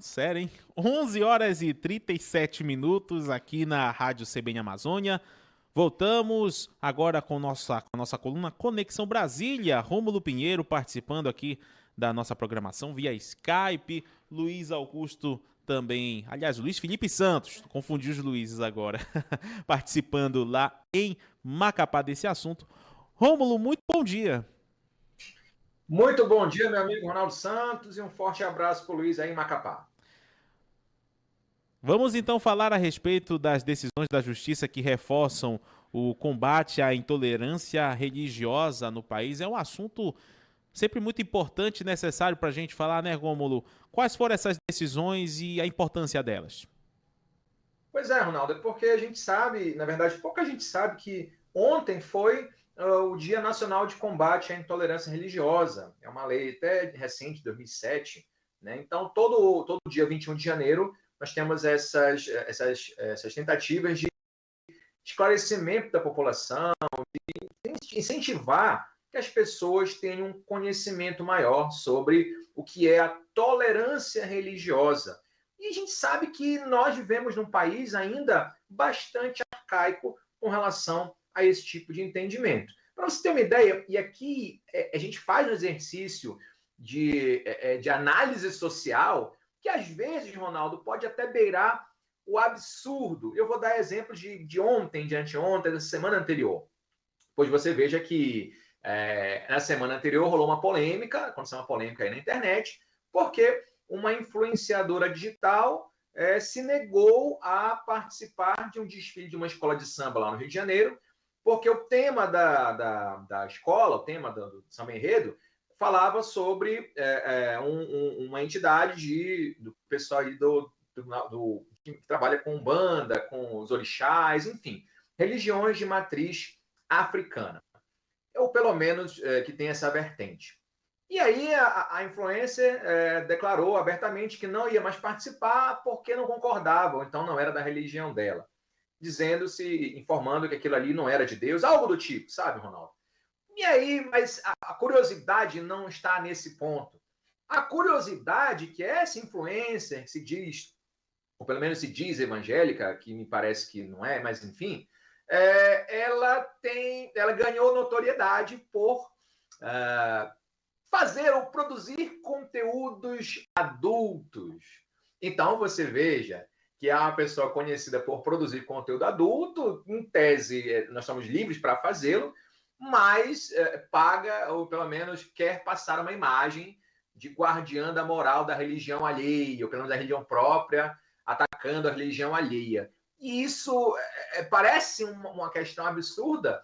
Sério, hein? 11 horas e 37 minutos aqui na Rádio CBN Amazônia. Voltamos agora com nossa coluna Conexão Brasília. Rômulo Pinheiro participando aqui da nossa programação via Skype. Luiz Augusto também. Aliás, Luiz Felipe Santos, confundi os Luizes agora. Participando lá em Macapá desse assunto. Rômulo, muito bom dia. Muito bom dia, meu amigo Ronaldo Santos, e um forte abraço para o Luiz aí em Macapá. Vamos então falar a respeito das decisões da Justiça que reforçam o combate à intolerância religiosa no país. É um assunto sempre muito importante e necessário para a gente falar, né, Rômulo? Quais foram essas decisões e a importância delas? Pois é, Ronaldo, é porque a gente sabe, na verdade, pouca gente sabe que ontem foi o Dia Nacional de Combate à Intolerância Religiosa. É uma lei até recente, de 2007, né? Então, todo dia 21 de janeiro, nós temos essas tentativas de esclarecimento da população, de incentivar que as pessoas tenham um conhecimento maior sobre o que é a tolerância religiosa. E a gente sabe que nós vivemos num país ainda bastante arcaico com relação a esse tipo de entendimento. Para você ter uma ideia, e aqui a gente faz um exercício de análise social que, às vezes, Ronaldo, pode até beirar o absurdo. Eu vou dar exemplos de ontem, de anteontem, da semana anterior. Pois você veja que na semana anterior rolou uma polêmica, aconteceu uma polêmica aí na internet, porque uma influenciadora digital se negou a participar de um desfile de uma escola de samba lá no Rio de Janeiro, porque o tema da escola, o tema do samba enredo, falava sobre uma entidade do pessoal aí que trabalha com Umbanda, com os orixás, enfim, religiões de matriz africana, ou pelo menos que tem essa vertente. E aí a influencer declarou abertamente que não ia mais participar porque não concordava, ou então não era da religião dela, informando que aquilo ali não era de Deus, algo do tipo, sabe, Ronaldo? E aí, mas a curiosidade não está nesse ponto. A curiosidade que essa influencer se diz, ou pelo menos se diz evangélica, que me parece que não é, mas enfim, ela ganhou notoriedade por fazer ou produzir conteúdos adultos. Então, você veja que é uma pessoa conhecida por produzir conteúdo adulto, em tese, nós somos livres para fazê-lo, mas paga, ou pelo menos quer passar uma imagem de guardiã da moral da religião alheia, ou pelo menos da religião própria, atacando a religião alheia. E isso parece uma questão absurda,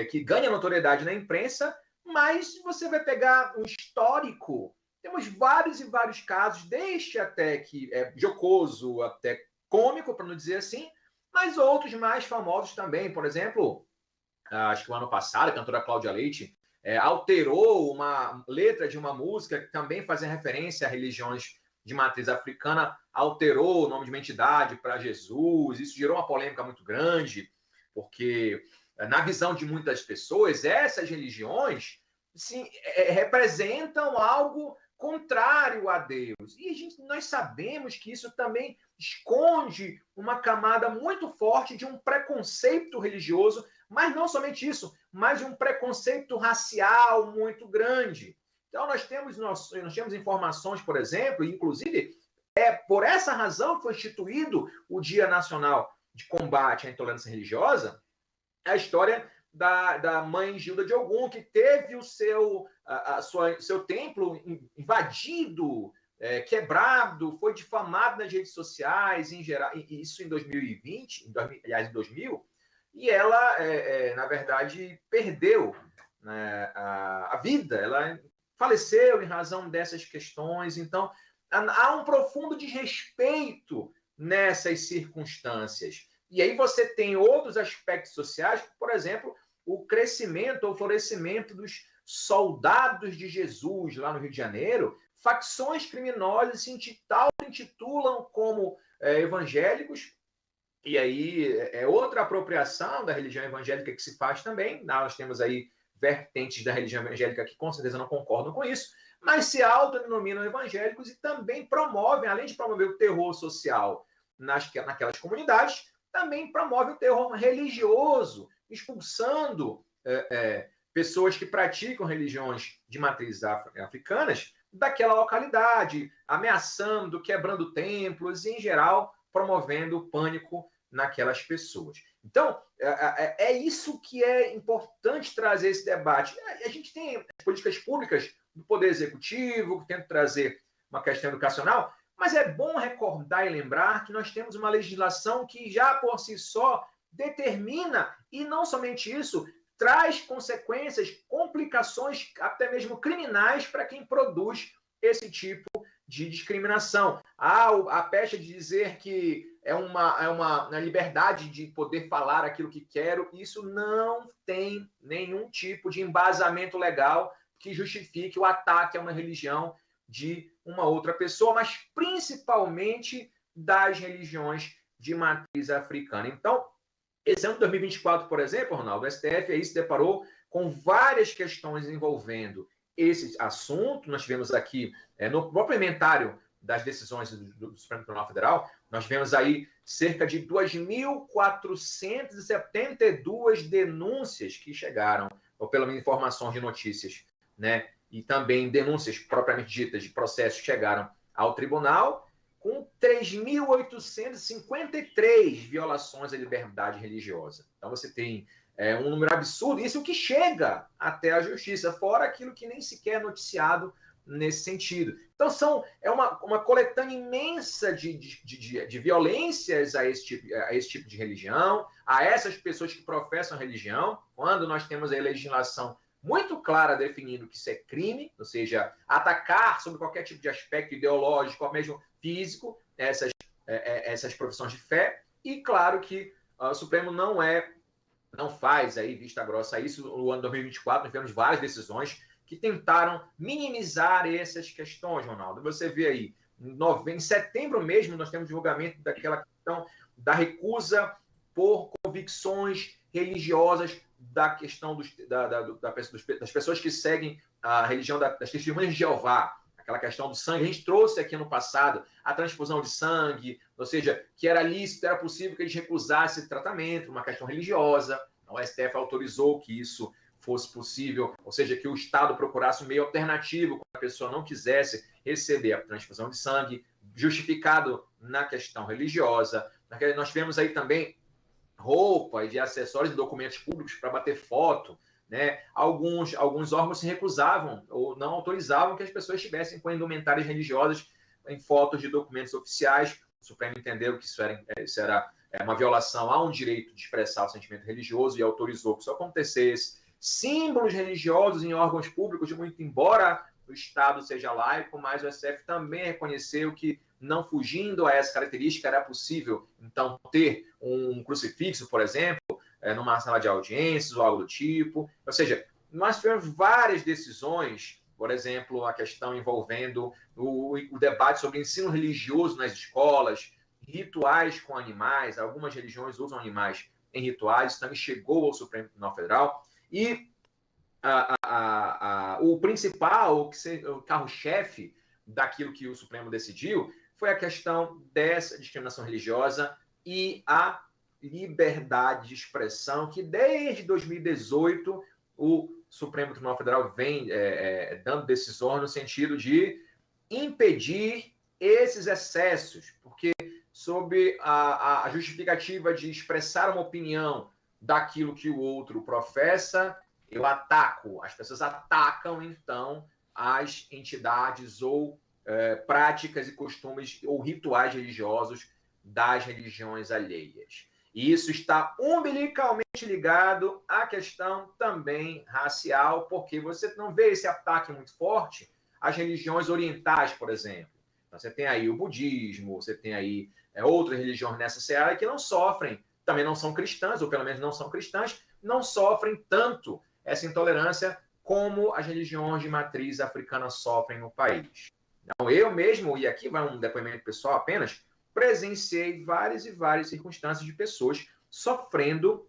que ganha notoriedade na imprensa, mas você vai pegar um histórico, temos vários e vários casos, desde até que é jocoso, até cômico, para não dizer assim, mas outros mais famosos também. Por exemplo, acho que o ano passado, a cantora Cláudia Leite alterou uma letra de uma música que também fazia referência a religiões de matriz africana, alterou o nome de uma entidade para Jesus. Isso gerou uma polêmica muito grande, porque na visão de muitas pessoas, essas religiões representam algo contrário a Deus. E nós sabemos que isso também esconde uma camada muito forte de um preconceito religioso, mas não somente isso, mas de um preconceito racial muito grande. Então, nós temos informações, por exemplo, inclusive, por essa razão que foi instituído o Dia Nacional de Combate à Intolerância Religiosa, a história da mãe Gilda de Ogum, que teve o seu templo invadido, quebrado, foi difamado nas redes sociais, em geral, isso em 2020, aliás, em 2000, e ela, na verdade, perdeu, né, a vida, ela faleceu em razão dessas questões. Então, há um profundo desrespeito nessas circunstâncias. E aí você tem outros aspectos sociais, por exemplo, o crescimento ou florescimento dos soldados de Jesus lá no Rio de Janeiro, facções criminosas se intitulam como evangélicos, e aí é outra apropriação da religião evangélica que se faz também. Nós temos aí vertentes da religião evangélica que com certeza não concordam com isso, mas se autodenominam evangélicos e também promovem, além de promover o terror social naquelas comunidades, também promove o terror religioso, expulsando pessoas que praticam religiões de matrizes africanas daquela localidade, ameaçando, quebrando templos e, em geral, promovendo o pânico naquelas pessoas. Então, é isso que é importante trazer esse debate. A gente tem as políticas públicas do Poder Executivo, que tenta trazer uma questão educacional, mas é bom recordar e lembrar que nós temos uma legislação que já por si só determina, e não somente isso, traz consequências, complicações, até mesmo criminais, para quem produz esse tipo de discriminação. A pecha de dizer que é uma liberdade de poder falar aquilo que quero, isso não tem nenhum tipo de embasamento legal que justifique o ataque a uma religião de uma outra pessoa, mas principalmente das religiões de matriz africana. Então, esse ano de 2024, por exemplo, Ronaldo, o STF aí se deparou com várias questões envolvendo esse assunto. Nós tivemos aqui, no próprio inventário das decisões do Supremo Tribunal Federal, nós tivemos aí cerca de 2.472 denúncias que chegaram, ou pelo menos informações de notícias, né? E também denúncias propriamente ditas de processos que chegaram ao tribunal, com 3.853 violações à liberdade religiosa. Então, você tem um número absurdo, isso que chega até a justiça, fora aquilo que nem sequer é noticiado nesse sentido. Então, é uma coletânea imensa de violências a esse tipo de religião, a essas pessoas que professam a religião, quando nós temos a legislação muito clara definindo que isso é crime, ou seja, atacar sobre qualquer tipo de aspecto ideológico ou mesmo físico essas profissões de fé. E claro que o Supremo não faz aí vista grossa a isso. No ano 2024 nós tivemos várias decisões que tentaram minimizar essas questões, Ronaldo. Você vê aí, em setembro mesmo, nós temos julgamento daquela questão da recusa por convicções religiosas, da questão das pessoas que seguem a religião das testemunhas de Jeová, aquela questão do sangue. A gente trouxe aqui no passado a transfusão de sangue, ou seja, que era lícito, era possível que eles recusassem esse tratamento, uma questão religiosa. O STF autorizou que isso fosse possível, ou seja, que o Estado procurasse um meio alternativo quando a pessoa não quisesse receber a transfusão de sangue, justificado na questão religiosa. Nós tivemos aí também roupas e acessórios e documentos públicos para bater foto, né? Alguns órgãos se recusavam ou não autorizavam que as pessoas estivessem com indumentárias religiosas em fotos de documentos oficiais. O Supremo entendeu que isso era uma violação a um direito de expressar o sentimento religioso e autorizou que isso acontecesse. Símbolos religiosos em órgãos públicos, muito embora o Estado seja laico, mas o STF também reconheceu que, não fugindo a essa característica, era possível, então, ter um crucifixo, por exemplo, numa sala de audiências ou algo do tipo. Ou seja, nós tivemos várias decisões, por exemplo, a questão envolvendo o debate sobre ensino religioso nas escolas, rituais com animais. Algumas religiões usam animais em rituais, isso também chegou ao Supremo Tribunal Federal. E o principal, o carro-chefe daquilo que o Supremo decidiu, foi a questão dessa discriminação religiosa e a liberdade de expressão, que desde 2018 o Supremo Tribunal Federal vem dando decisões no sentido de impedir esses excessos, porque sob a justificativa de expressar uma opinião daquilo que o outro professa, eu ataco, as pessoas atacam, então, as entidades ou práticas e costumes ou rituais religiosos das religiões alheias. E isso está umbilicalmente ligado à questão também racial, porque você não vê esse ataque muito forte às religiões orientais, por exemplo. Então, você tem aí o budismo, você tem aí outras religiões nessa seara que não sofrem, também não são cristãs, ou pelo menos não são cristãs, não sofrem tanto essa intolerância como as religiões de matriz africana sofrem no país. Então, eu mesmo, e aqui vai um depoimento pessoal apenas, presenciei várias e várias circunstâncias de pessoas sofrendo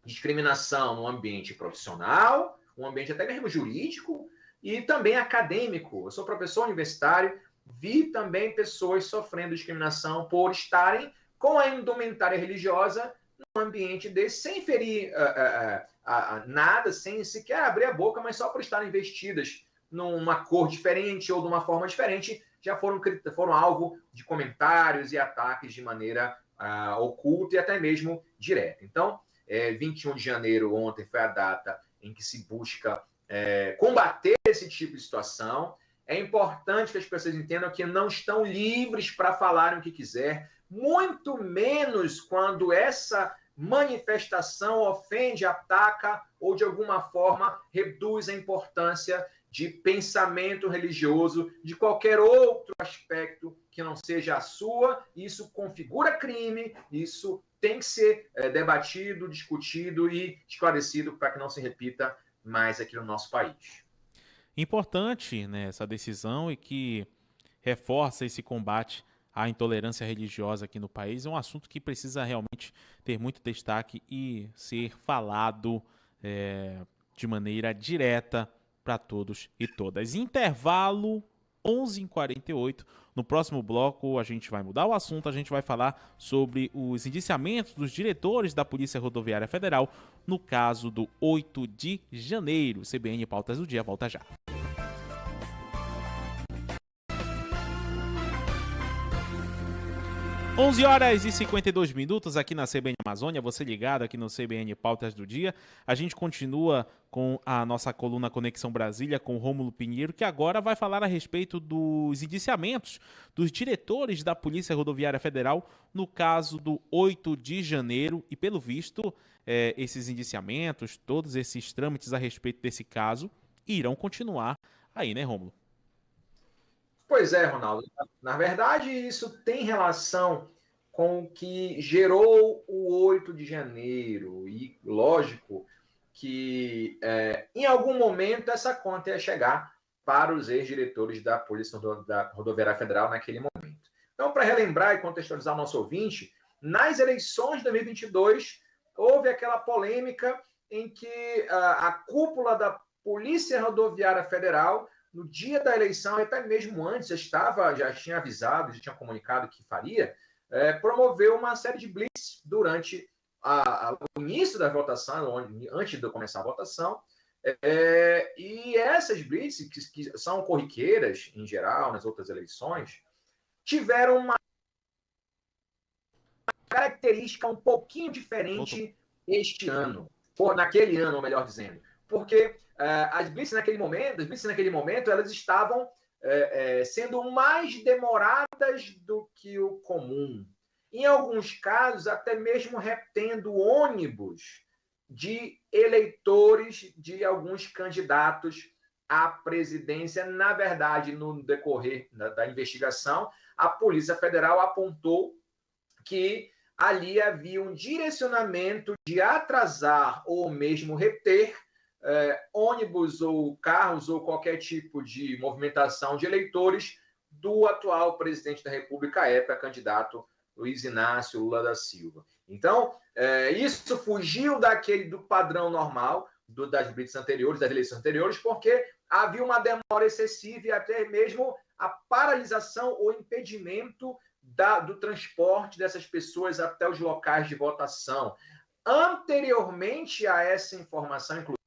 discriminação no ambiente profissional, um ambiente até mesmo jurídico, e também acadêmico. Eu sou professor universitário, vi também pessoas sofrendo discriminação por estarem com a indumentária religiosa num ambiente desse, sem ferir nada, sem sequer abrir a boca, mas só por estarem vestidas numa cor diferente ou de uma forma diferente, já foram alvo de comentários e ataques de maneira oculta e até mesmo direta. Então, 21 de janeiro, ontem, foi a data em que se busca combater esse tipo de situação. É importante que as pessoas entendam que não estão livres para falarem o que quiser, muito menos quando essa manifestação ofende, ataca ou, de alguma forma, reduz a importância de pensamento religioso, de qualquer outro aspecto que não seja a sua. Isso configura crime, isso tem que ser debatido, discutido e esclarecido para que não se repita mais aqui no nosso país. Importante, né, essa decisão e que reforça esse combate à intolerância religiosa aqui no país. É um assunto que precisa realmente ter muito destaque e ser falado de maneira direta para todos e todas. Intervalo 11h48. No próximo bloco a gente vai mudar o assunto, a gente vai falar sobre os indiciamentos dos diretores da Polícia Rodoviária Federal no caso do 8 de janeiro. CBN Pautas do Dia volta já. 11h52 aqui na CBN Amazônia, você ligado aqui no CBN Pautas do Dia. A gente continua com a nossa coluna Conexão Brasília com Rômulo Pinheiro, que agora vai falar a respeito dos indiciamentos dos diretores da Polícia Rodoviária Federal no caso do 8 de janeiro. E pelo visto, esses indiciamentos, todos esses trâmites a respeito desse caso, irão continuar aí, né, Rômulo? Pois é, Ronaldo. Na verdade, isso tem relação com o que gerou o 8 de janeiro. E, lógico, que em algum momento essa conta ia chegar para os ex-diretores da Polícia Rodoviária Federal naquele momento. Então, para relembrar e contextualizar o nosso ouvinte, nas eleições de 2022, houve aquela polêmica em que a cúpula da Polícia Rodoviária Federal, no dia da eleição, até mesmo antes, já tinha avisado, já tinha comunicado que faria, promoveu uma série de blitz durante o início da votação, antes de começar a votação, e essas blitz, que são corriqueiras, em geral, nas outras eleições, tiveram uma característica um pouquinho diferente este ano, ou naquele ano, melhor dizendo, porque as blitz naquele momento, elas estavam sendo mais demoradas do que o comum. Em alguns casos, até mesmo retendo ônibus de eleitores de alguns candidatos à presidência. Na verdade, no decorrer da investigação, a Polícia Federal apontou que ali havia um direcionamento de atrasar ou mesmo reter ônibus ou carros ou qualquer tipo de movimentação de eleitores do atual presidente da República à época, candidato Luiz Inácio Lula da Silva. Então, isso fugiu do padrão normal das blitz anteriores, das eleições anteriores, porque havia uma demora excessiva e até mesmo a paralisação ou impedimento do transporte dessas pessoas até os locais de votação. Anteriormente a essa informação, inclusive,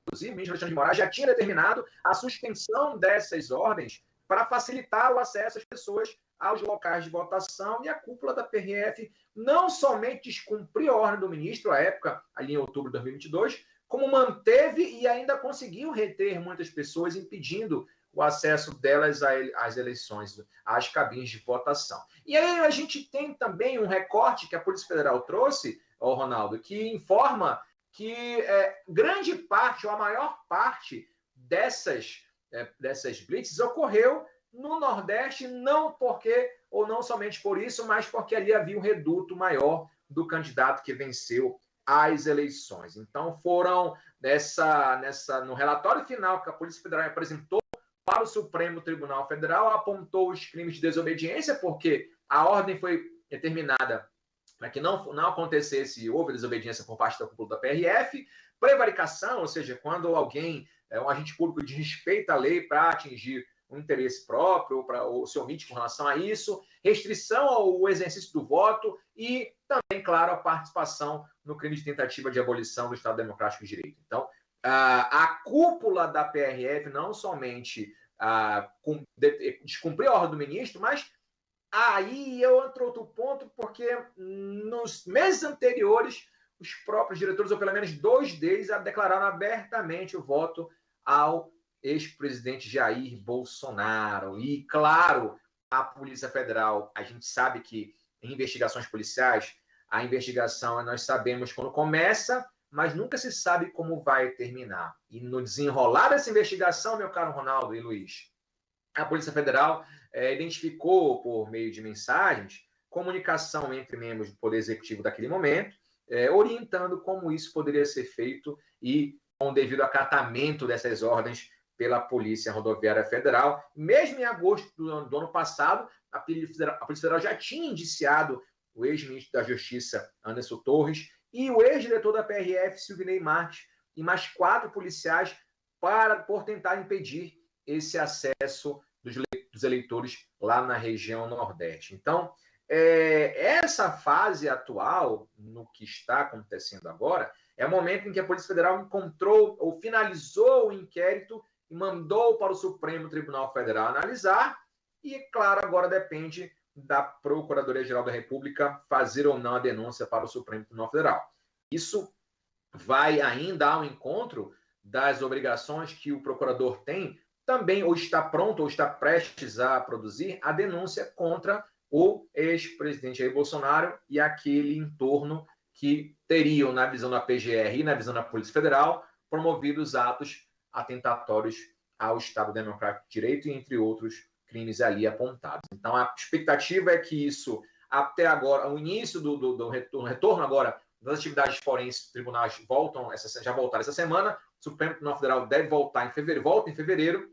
o ministro Alexandre de Moraes já tinha determinado a suspensão dessas ordens para facilitar o acesso às pessoas aos locais de votação, e a cúpula da PRF não somente descumpriu a ordem do ministro à época, ali em outubro de 2022, como manteve e ainda conseguiu reter muitas pessoas, impedindo o acesso delas às eleições, às cabines de votação. E aí a gente tem também um recorte que a Polícia Federal trouxe, Ronaldo, que informa que grande parte, ou a maior parte dessas blitzes ocorreu no Nordeste, não somente por isso, mas porque ali havia um reduto maior do candidato que venceu as eleições. Então, foram no relatório final que a Polícia Federal apresentou para o Supremo Tribunal Federal, apontou os crimes de desobediência, porque a ordem foi determinada para que não acontecesse, houve desobediência por parte da cúpula da PRF, prevaricação, ou seja, quando alguém, um agente público, desrespeita a lei para atingir um interesse próprio, ou se omite com relação a isso, restrição ao exercício do voto e também, claro, a participação no crime de tentativa de abolição do Estado Democrático de Direito. Então, a cúpula da PRF não somente descumpriu a ordem do ministro, mas aí eu entro outro ponto, porque nos meses anteriores, os próprios diretores, ou pelo menos 2 deles, declararam abertamente o voto ao ex-presidente Jair Bolsonaro. E, claro, a Polícia Federal, a gente sabe que em investigações policiais, a investigação nós sabemos quando começa, mas nunca se sabe como vai terminar. E no desenrolar dessa investigação, meu caro Ronaldo e Luiz, a Polícia Federal identificou, por meio de mensagens, comunicação entre membros do Poder Executivo daquele momento, orientando como isso poderia ser feito e com o devido acatamento dessas ordens pela Polícia Rodoviária Federal. Mesmo em agosto do ano passado, a Polícia Federal já tinha indiciado o ex-ministro da Justiça, Anderson Torres, e o ex-diretor da PRF, Silvinei Marques, e mais 4 policiais por tentar impedir esse acesso dos eleitores lá na região Nordeste. Então, essa fase atual, no que está acontecendo agora, é o momento em que a Polícia Federal encontrou ou finalizou o inquérito e mandou para o Supremo Tribunal Federal analisar e, claro, agora depende da Procuradoria-Geral da República fazer ou não a denúncia para o Supremo Tribunal Federal. Isso vai ainda ao encontro das obrigações que o procurador tem também, ou está pronto, ou está prestes a produzir a denúncia contra o ex-presidente Jair Bolsonaro e aquele entorno que teriam, na visão da PGR e na visão da Polícia Federal, promovido os atos atentatórios ao Estado Democrático de Direito, entre outros crimes ali apontados. Então, a expectativa é que isso, até agora, o início do retorno agora das atividades forenses, tribunais já voltaram essa semana, o Supremo Tribunal Federal deve volta em fevereiro,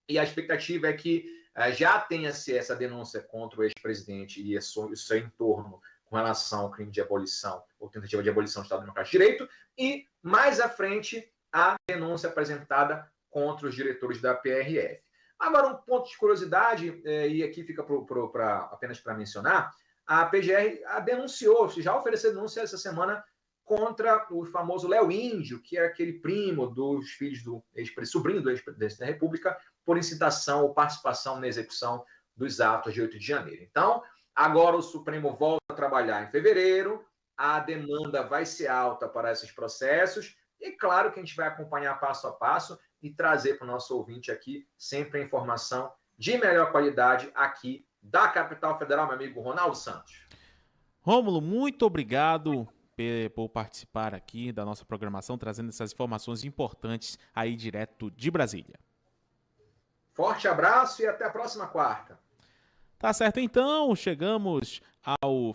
e a expectativa é que já tenha-se essa denúncia contra o ex-presidente e o seu entorno com relação ao crime de abolição ou tentativa de abolição do Estado Democrático de Direito, e mais à frente a denúncia apresentada contra os diretores da PRF. Agora, um ponto de curiosidade, e aqui fica apenas para mencionar, a PGR denunciou, já ofereceu denúncia essa semana contra o famoso Léo Índio, que é aquele primo dos filhos do sobrinho do ex-presidente da República, por incitação ou participação na execução dos atos de 8 de janeiro. Então, agora o Supremo volta a trabalhar em fevereiro, a demanda vai ser alta para esses processos, e claro que a gente vai acompanhar passo a passo e trazer para o nosso ouvinte aqui sempre a informação de melhor qualidade aqui da capital federal, meu amigo Ronaldo Santos. Rômulo, muito obrigado por participar aqui da nossa programação, trazendo essas informações importantes aí direto de Brasília. Forte abraço e até a próxima quarta. Tá certo, então, chegamos ao